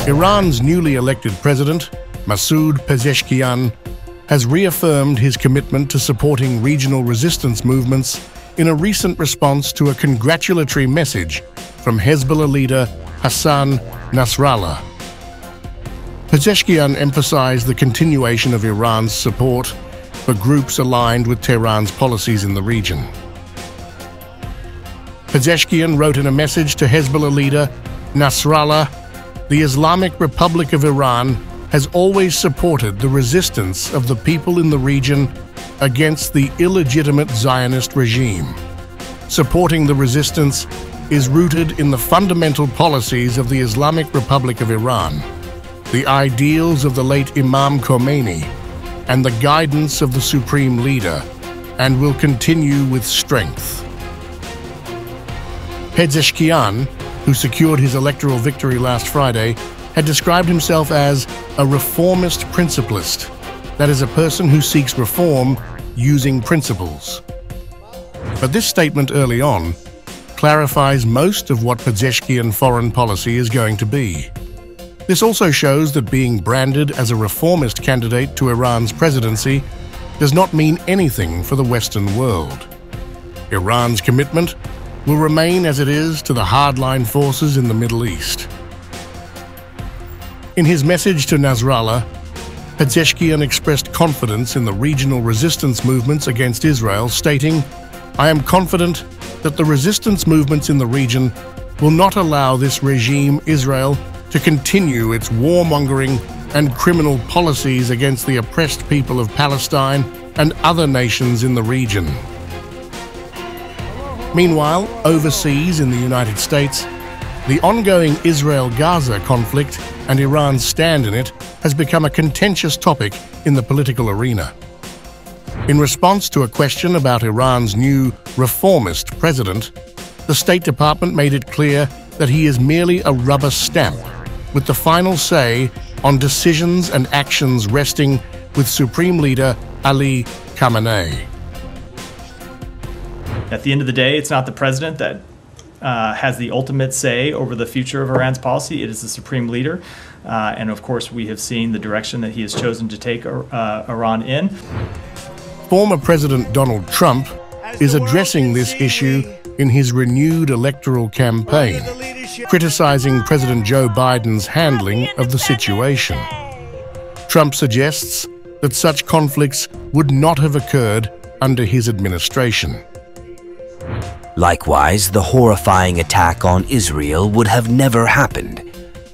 Iran's newly elected president, Massoud Pezeshkian, has reaffirmed his commitment to supporting regional resistance movements in a recent response to a congratulatory message from Hezbollah leader Hassan Nasrallah. Pezeshkian emphasized the continuation of Iran's support for groups aligned with Tehran's policies in the region. Pezeshkian wrote in a message to Hezbollah leader Nasrallah, "The Islamic Republic of Iran has always supported the resistance of the people in the region against the illegitimate Zionist regime. Supporting the resistance is rooted in the fundamental policies of the Islamic Republic of Iran, the ideals of the late Imam Khomeini, and the guidance of the Supreme Leader, and will continue with strength." Pezeshkian, who secured his electoral victory last Friday, had described himself as a reformist principlist, that is, a person who seeks reform using principles. But this statement early on clarifies most of what Pezeshkian foreign policy is going to be. This also shows that being branded as a reformist candidate to Iran's presidency does not mean anything for the Western world. Iran's commitment will remain as it is to the hardline forces in the Middle East. In his message to Nasrallah, Pezeshkian expressed confidence in the regional resistance movements against Israel, stating, "I am confident that the resistance movements in the region will not allow this regime, Israel, to continue its warmongering and criminal policies against the oppressed people of Palestine and other nations in the region." Meanwhile, overseas in the United States, the ongoing Israel-Gaza conflict and Iran's stand in it has become a contentious topic in the political arena. In response to a question about Iran's new reformist president, the State Department made it clear that he is merely a rubber stamp, with the final say on decisions and actions resting with Supreme Leader Ali Khamenei. At the end of the day, it's not the president that has the ultimate say over the future of Iran's policy. It is the supreme leader. And of course, we have seen the direction that he has chosen to take Iran in. Former President Donald Trump is addressing this issue in his renewed electoral campaign, criticizing President Joe Biden's handling of the situation. Trump suggests that such conflicts would not have occurred under his administration. Likewise, the horrifying attack on Israel would have never happened.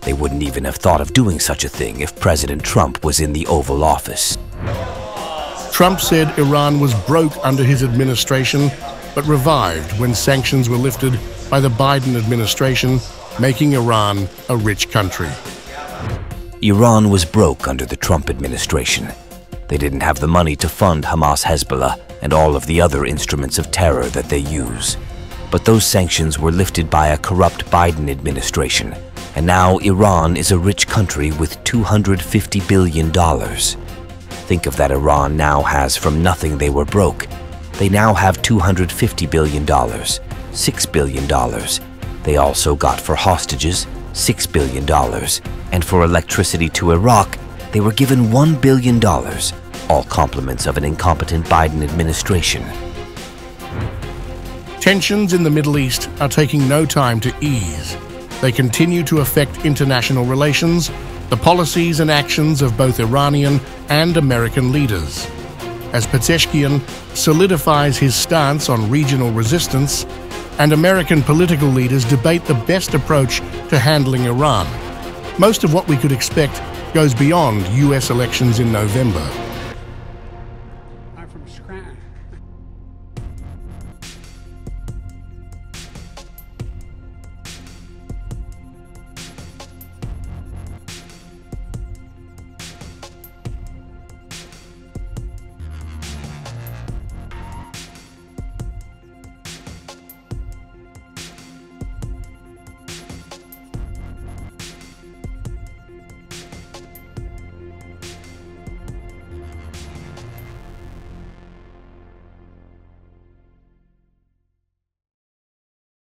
They wouldn't even have thought of doing such a thing if President Trump was in the Oval Office. Trump said Iran was broke under his administration, but revived when sanctions were lifted by the Biden administration, making Iran a rich country. Iran was broke under the Trump administration. They didn't have the money to fund Hamas, Hezbollah, and all of the other instruments of terror that they use. But those sanctions were lifted by a corrupt Biden administration, and now Iran is a rich country with $250 billion. Think of that. Iran now has from nothing. They were broke. They now have $250 billion, $6 billion. They also got for hostages $6 billion, and for electricity to Iraq, they were given $1 billion, all compliments of an incompetent Biden administration. Tensions in the Middle East are taking no time to ease. They continue to affect international relations, the policies and actions of both Iranian and American leaders. As Pezeshkian solidifies his stance on regional resistance, and American political leaders debate the best approach to handling Iran, most of what we could expect goes beyond US elections in November. subscribe.